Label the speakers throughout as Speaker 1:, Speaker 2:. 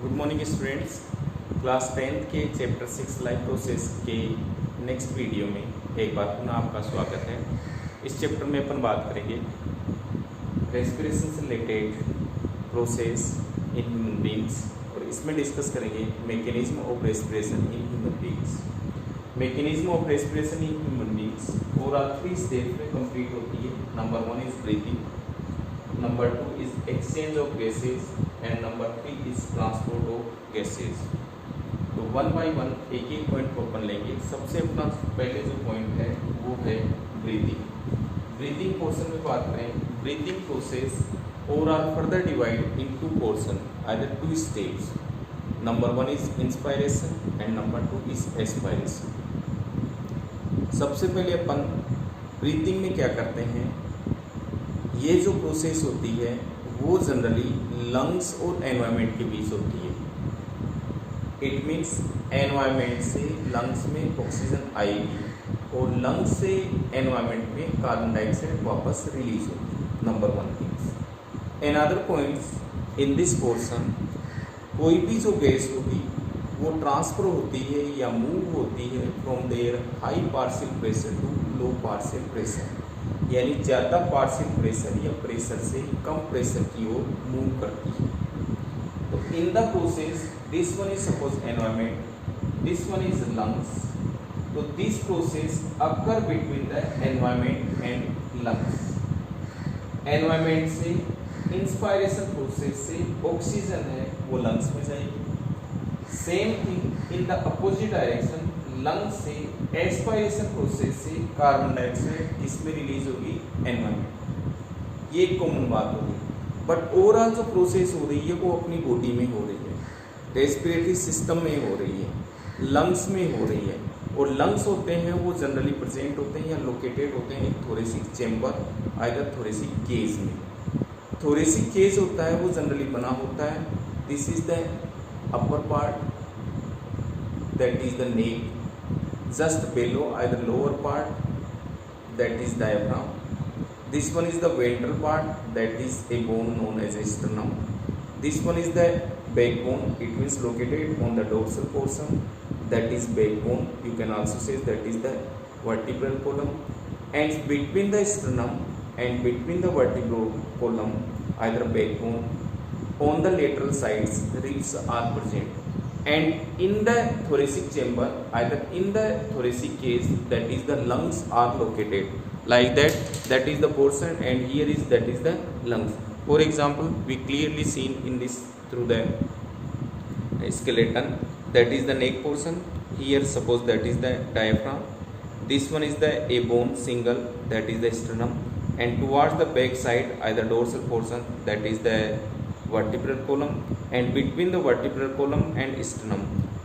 Speaker 1: Good morning students. Class 10th के chapter 6 life process के next video में एक बार पुनः आपका स्वागत है। इस चैप्टर में अपन बात करेंगे रेस्पिरेशन से related process in human beings और इसमें डिस्कस करेंगे mechanism of respiration in human beings. Mechanism of respiration in human beings overall 3 stage में कंप्लीट होती है। Number 1 is breathing, number 2 is exchange of gases and number 3 is transport of gases. तो one by one एक एक point को अपन लेंगे। सबसे अपना पहले जो पॉइंट है वो है ब्रीथिंग। ब्रीथिंग पोर्शन में बात करें, breathing process overall further divide in 2 portion either 2 stage. Number 1 is inspiration and number 2 is expiration. सबसे पहले अपन ब्रीथिंग में क्या करते हैं, ये जो प्रोसेस होती है वो जनरली लंग्स और एनवायरनमेंट के बीच होती है। इट मीन्स एनवायरनमेंट से लंग्स में ऑक्सीजन आएगी और लंग्स से एनवायरनमेंट में कार्बन डाइऑक्साइड वापस रिलीज होगी। Number 1 things. And other points in this portion, कोई भी जो गैस होगी वो ट्रांसफर होती है या मूव होती है from their high partial pressure to low partial pressure, यानी ज़्यादा पार्शियल प्रेशर या प्रेशर से कम प्रेशर की ओर मूव करती है। तो in the process this one is suppose environment, this one is lungs. तो this process occur between the environment and lungs. Environment से इंस्पायरेशन प्रोसेस से ऑक्सीजन है वो लंग्स में जाएगी। Same thing in the opposite direction, lungs से aspiration process से carbon dioxide किसमें रिलीज होगी, एनवायरनमेंट। ये एक कॉमन बात होगी, बट ओवरऑल जो प्रोसेस हो रही है वो अपनी बॉडी में हो रही है, रेस्पिरेटरी सिस्टम में हो रही है, लंग्स में हो रही है। और लंग्स होते हैं वो जनरली प्रेजेंट होते हैं या लोकेटेड होते हैं एक thoracic chamber either thoracic cage में। थोरेसिक केज होता है वो जनरली बना होता है, this is the upper part, that is the neck, just below either lower part, that is diaphragm. This one is the ventral part, that is a bone known as sternum. This one is the backbone, it means located on the dorsal portion, that is backbone. You can also say that is the vertebral column. And between the sternum and between the vertebral column, either backbone, on the lateral sides ribs are present. And in the thoracic chamber, either in the thoracic cage, that is the lungs are located like that, that is the portion, and here is that is the lungs. For example, we clearly seen in this through the skeleton, that is the neck portion. Here suppose that is the diaphragm, this one is the a bone single, that is the sternum, and towards the back side either dorsal portion, that is the vertebral column, and between the vertebral column and sternum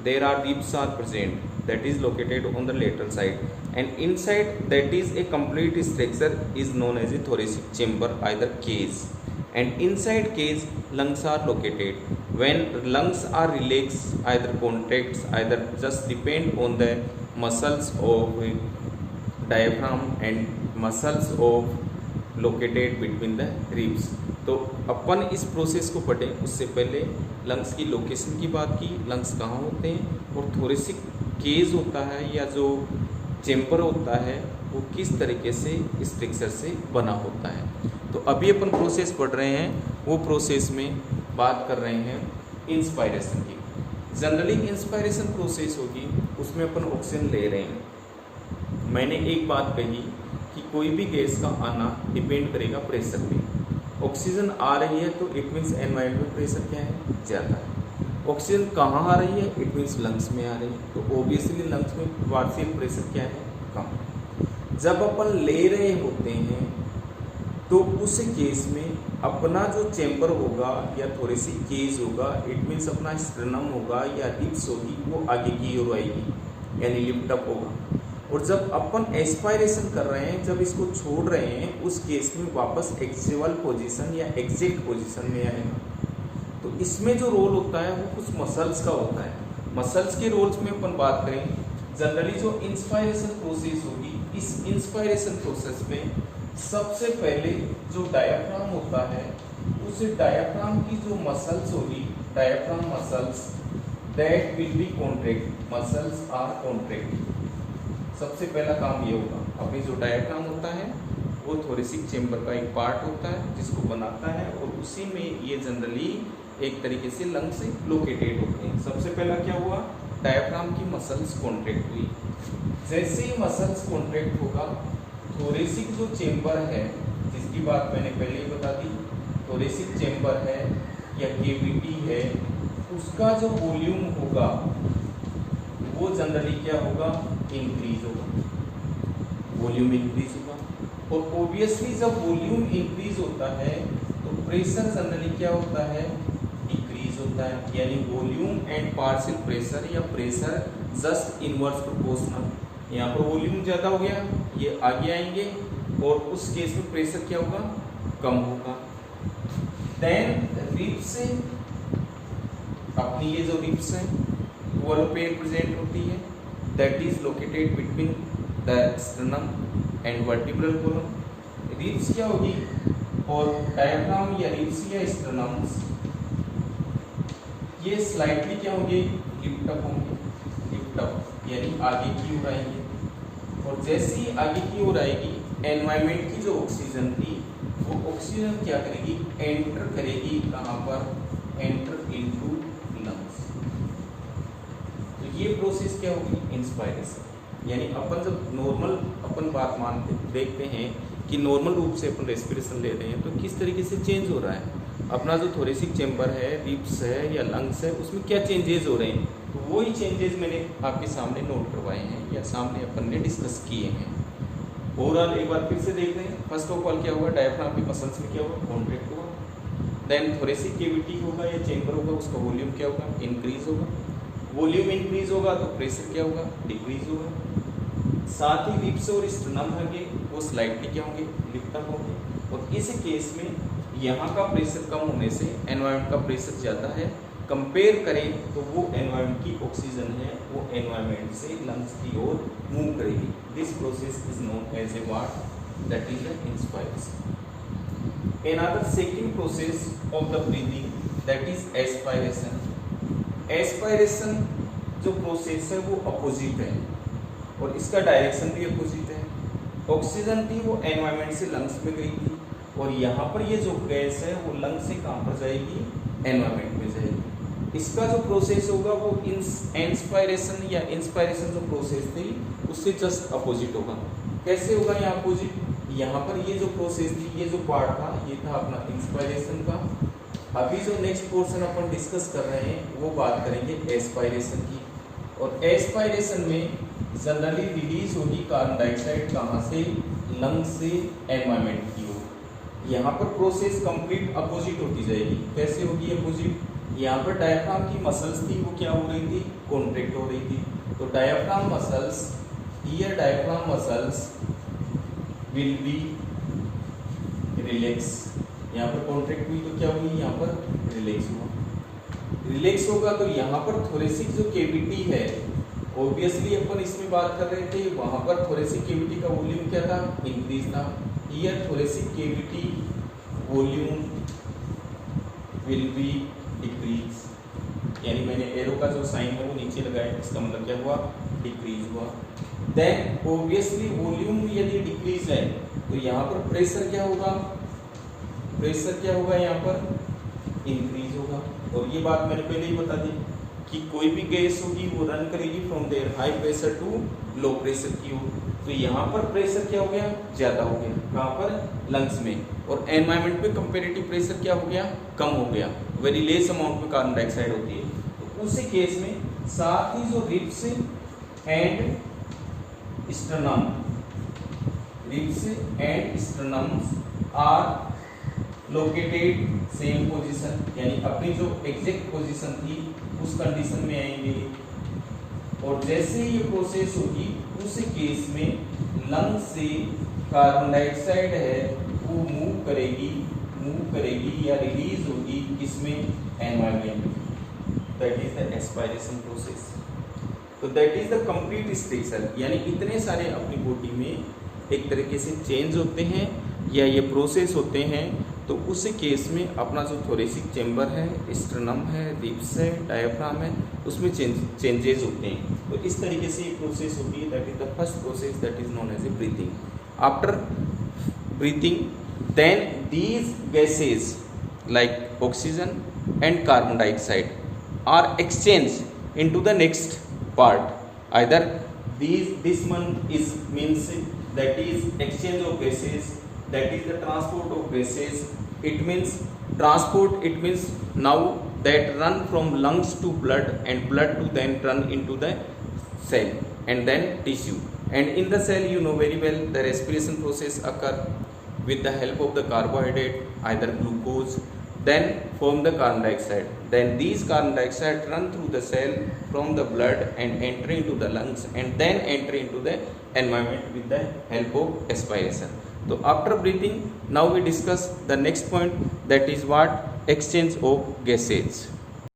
Speaker 1: there are ribs are present, that is located on the lateral side, and inside that is a complete structure is known as a thoracic chamber either cage, and inside cage lungs are located. When lungs are relaxed, either contracts, either just depend on the muscles of diaphragm and muscles of located between the ribs. तो अपन इस process को पढ़ें उससे पहले lungs की location की बात की, लंग्स कहाँ होते हैं और थोरेसिक केज होता है या जो चेम्बर होता है वो किस तरीके से स्ट्रक्चर से बना होता है। तो अभी अपन प्रोसेस पढ़ रहे हैं, वो प्रोसेस में बात कर रहे हैं इंस्पायरेशन की। जनरली इंस्पायरेशन प्रोसेस होगी उसमें अपन ऑक्सीजन ले रहे हैं। मैंने एक बात कही कि कोई भी गैस का आना डिपेंड करेगा प्रेशर पे। ऑक्सीजन आ रही है तो इट मीन्स एनवायरनमेंट में प्रेशर क्या है, ज़्यादा है। ऑक्सीजन कहाँ आ रही है, इट मीन्स लंग्स में आ रही है, तो ओबियसली लंग्स में पार्शियल प्रेशर क्या है, कम। जब अपन ले रहे होते हैं तो उस केस में अपना जो चैम्बर होगा या थोरेसिक केज होगा, इट मीन्स अपना स्टर्नम होगा या रिब्स होगी वो आगे की ओर आएगी यानी लिफ्ट अप होगा। और जब अपन एस्पायरेशन कर रहे हैं, जब इसको छोड़ रहे हैं, उस केस में वापस एक्चुअल पोजीशन या एग्जैक्ट पोजीशन में आएगा। तो इसमें जो रोल होता है वो कुछ मसल्स का होता है। मसल्स के रोल्स में अपन बात करें, जनरली जो इंस्पायरेशन प्रोसेस होगी, इस इंस्पायरेशन प्रोसेस में सबसे पहले जो डायाफ्राम होता है, उस डायाफ्राम की जो मसल्स होगी diaphragm muscles that will be contract, muscles are contracted। सबसे पहला काम ये होगा, अपनी जो डायफ्राम होता है वो थोरेसिक चेम्बर का एक पार्ट होता है जिसको बनाता है, और उसी में ये जनरली एक तरीके से लंग से लोकेटेड होते हैं। सबसे पहला क्या हुआ, डायफ्राम की मसल्स कॉन्ट्रैक्ट हुई। जैसे ही मसल्स कॉन्ट्रैक्ट होगा, थोरेसिक जो चेम्बर है, जिसकी बात मैंने पहले ही बता दी, थोरेसिक चेम्बर है या केविटी है, उसका जो वॉल्यूम होगा वो जनरली क्या होगा, इंक्रीज होगा, वॉल्यूम इंक्रीज होगा। और ऑब्वियसली जब वॉल्यूम इंक्रीज होता है तो प्रेशर जनरली क्या होता है, डिक्रीज होता है। यानी वॉल्यूम एंड पार्शियल प्रेशर या प्रेशर जस्ट इनवर्स प्रोपोर्शनल। यहाँ पर वॉल्यूम ज़्यादा हो गया, ये आगे आएंगे, और उस केस में प्रेशर क्या होगा, कम होगा। देन रिब्स, अपनी ये जो रिब्स है वो पेयर प्रेजेंट होती है, that is located between the sternum and vertebral column. Ribs क्या होगी, और डायफ्राम या रिब्स या स्टर्नम्स ये स्लाइटली क्या होंगे, लिफ्ट अप होंगे, लिफ्ट अप यानी आगे की ओर आएंगे। और जैसे ही आगे की ओर आएगी, एनवायरमेंट की जो ऑक्सीजन थी वो ऑक्सीजन क्या करेगी, एंटर करेगी कहाँ पर, एंटर इनटू लंग्स। तो ये प्रोसेस क्या होगी, इंस्पायरेशन। यानी अपन जब नॉर्मल अपन बात मानते देखते हैं कि नॉर्मल रूप से अपन रेस्पिरेशन ले रहे हैं तो किस तरीके से चेंज हो रहा है अपना जो थोरेसिक चेम्बर है, रिब्स है या लंग्स है, उसमें क्या चेंजेस हो रहे हैं। तो वही चेंजेस मैंने आपके सामने नोट करवाए हैं या सामने अपन ने डिस्कस किए हैं। ओवरऑल एक बार फिर से देख रहे हैं। फर्स्ट ऑफ ऑल क्या हुआ, डायफ्राम की मसल्स में क्या हुआ, कॉन्ट्रैक्ट हुआ। देन थोरेसिक कैविटी होगा या चेम्बर होगा, उसका वॉल्यूम क्या होगा, इंक्रीज होगा। वॉल्यूम इंक्रीज होगा तो प्रेशर क्या होगा, डिक्रीज होगा। साथ ही रिब्स और स्टर्नम होंगे वो स्लाइटली क्या होंगे, लिफ्ट अप होंगे। और इस केस में यहाँ का प्रेशर कम होने से एनवायरनमेंट का प्रेशर ज़्यादा है, कंपेयर करें तो वो एनवायरनमेंट की ऑक्सीजन है वो एनवायरनमेंट से लंग्स की ओर मूव करेगी। This process is known as a what, that is the inspiration. Another second process of the breathing, that is aspiration. Aspiration जो प्रोसेस है वो अपोजिट है और इसका डायरेक्शन भी अपोजिट है। ऑक्सीजन थी वो एनवायरनमेंट से लंग्स में गई थी, और यहाँ पर ये जो गैस है वो लंग्स से कहाँ पर जाएगी, एनवायरनमेंट में जाएगी। इसका जो प्रोसेस होगा वो इंस्पायरेशन या इंस्पायरेशन जो प्रोसेस थी उससे जस्ट अपोजिट होगा। कैसे होगा यहाँ अपोजिट, यहाँ पर ये जो प्रोसेस थी, ये जो पार्ट था, ये था अपना इंस्पायरेशन का। अभी जो नेक्स्ट पोर्शन अपन डिस्कस कर रहे हैं वो बात करेंगे एस्पायरेशन की। और एस्पायरेशन में जनरली रिलीज होगी कार्बन डाइऑक्साइड कहाँ से, लंग से एनवायरनमेंट की ओर। यहाँ पर प्रोसेस कंप्लीट अपोजिट होती जाएगी। कैसे होगी अपोजिट, यहाँ पर डायफ्राम की मसल्स थी वो क्या हो रही थी, कॉन्ट्रैक्ट हो रही थी। तो diaphragm muscles, here diaphragm muscles will be relax. यहाँ पर कॉन्ट्रैक्ट हुई तो क्या हुई, यहाँ पर रिलैक्स हुआ। रिलैक्स होगा तो यहाँ पर थोरेसिक जो कैविटी है, ऑब्वियसली अपन इसमें बात कर रहे थे, वहाँ पर थोरेसिक कैविटी का वॉल्यूम क्या था, इंक्रीज था। Here thoracic cavity volume will be decrease. यानी मैंने एरो का जो साइन है वो नीचे लगाया, इसका मतलब क्या हुआ, डिक्रीज हुआ। देन ऑब्वियसली वॉल्यूम यदि डिक्रीज है तो यहाँ पर प्रेशर क्या होगा, प्रेशर क्या होगा, यहाँ पर इंक्रीज होगा। और ये बात मैंने पहले ही बता दी कि कोई भी गैस होगी वो रन करेगी from their high pressure to low pressure की ओर। तो यहाँ पर प्रेशर क्या हो गया, ज़्यादा हो गया, कहाँ पर, लंग्स में। और एनवायरनमेंट पे कंपेरेटिव प्रेशर क्या हो गया, कम हो गया। वेरी लेस अमाउंट में कार्बन डाइऑक्साइड होती है। तो उसी केस में साथ ही जो ribs and sternum, ribs and sternums are located same position, यानी अपनी जो एग्जैक्ट पोजीशन थी उस कंडीशन में आएंगे। और जैसे ये प्रोसेस होगी उस केस में लंग से कार्बन डाइऑक्साइड है वो मूव करेगी या रिलीज होगी किसमें, एनवायरनमेंट में। That is the aspiration process. तो that is the complete structure. यानी इतने सारे अपनी बॉडी में एक तरीके से चेंज होते हैं या ये प्रोसेस होते हैं। तो उस केस में अपना जो थोरेसिक चेम्बर है, स्टर्नम है, रिब्स है, डायफ्राम है, उसमें चेंजेस होते हैं। तो इस तरीके से एक प्रोसेस होती है, that is the first process that is known as a breathing. After breathing then these gases like oxygen and carbon dioxide are exchanged into the next part. Either this one is means that is exchange of gases, that is the transport of gases. It means transport, it means now that run from lungs to blood and blood to then run into the cell and then tissue. And in the cell, you know very well, the respiration process occur with the help of the carbohydrate, either glucose, then form the carbon dioxide. Then these carbon dioxide run through the cell from the blood and enter into the lungs and then enter into the environment with the help of aspiration. So after breathing, now we discuss the next point, that is what? Exchange of gases.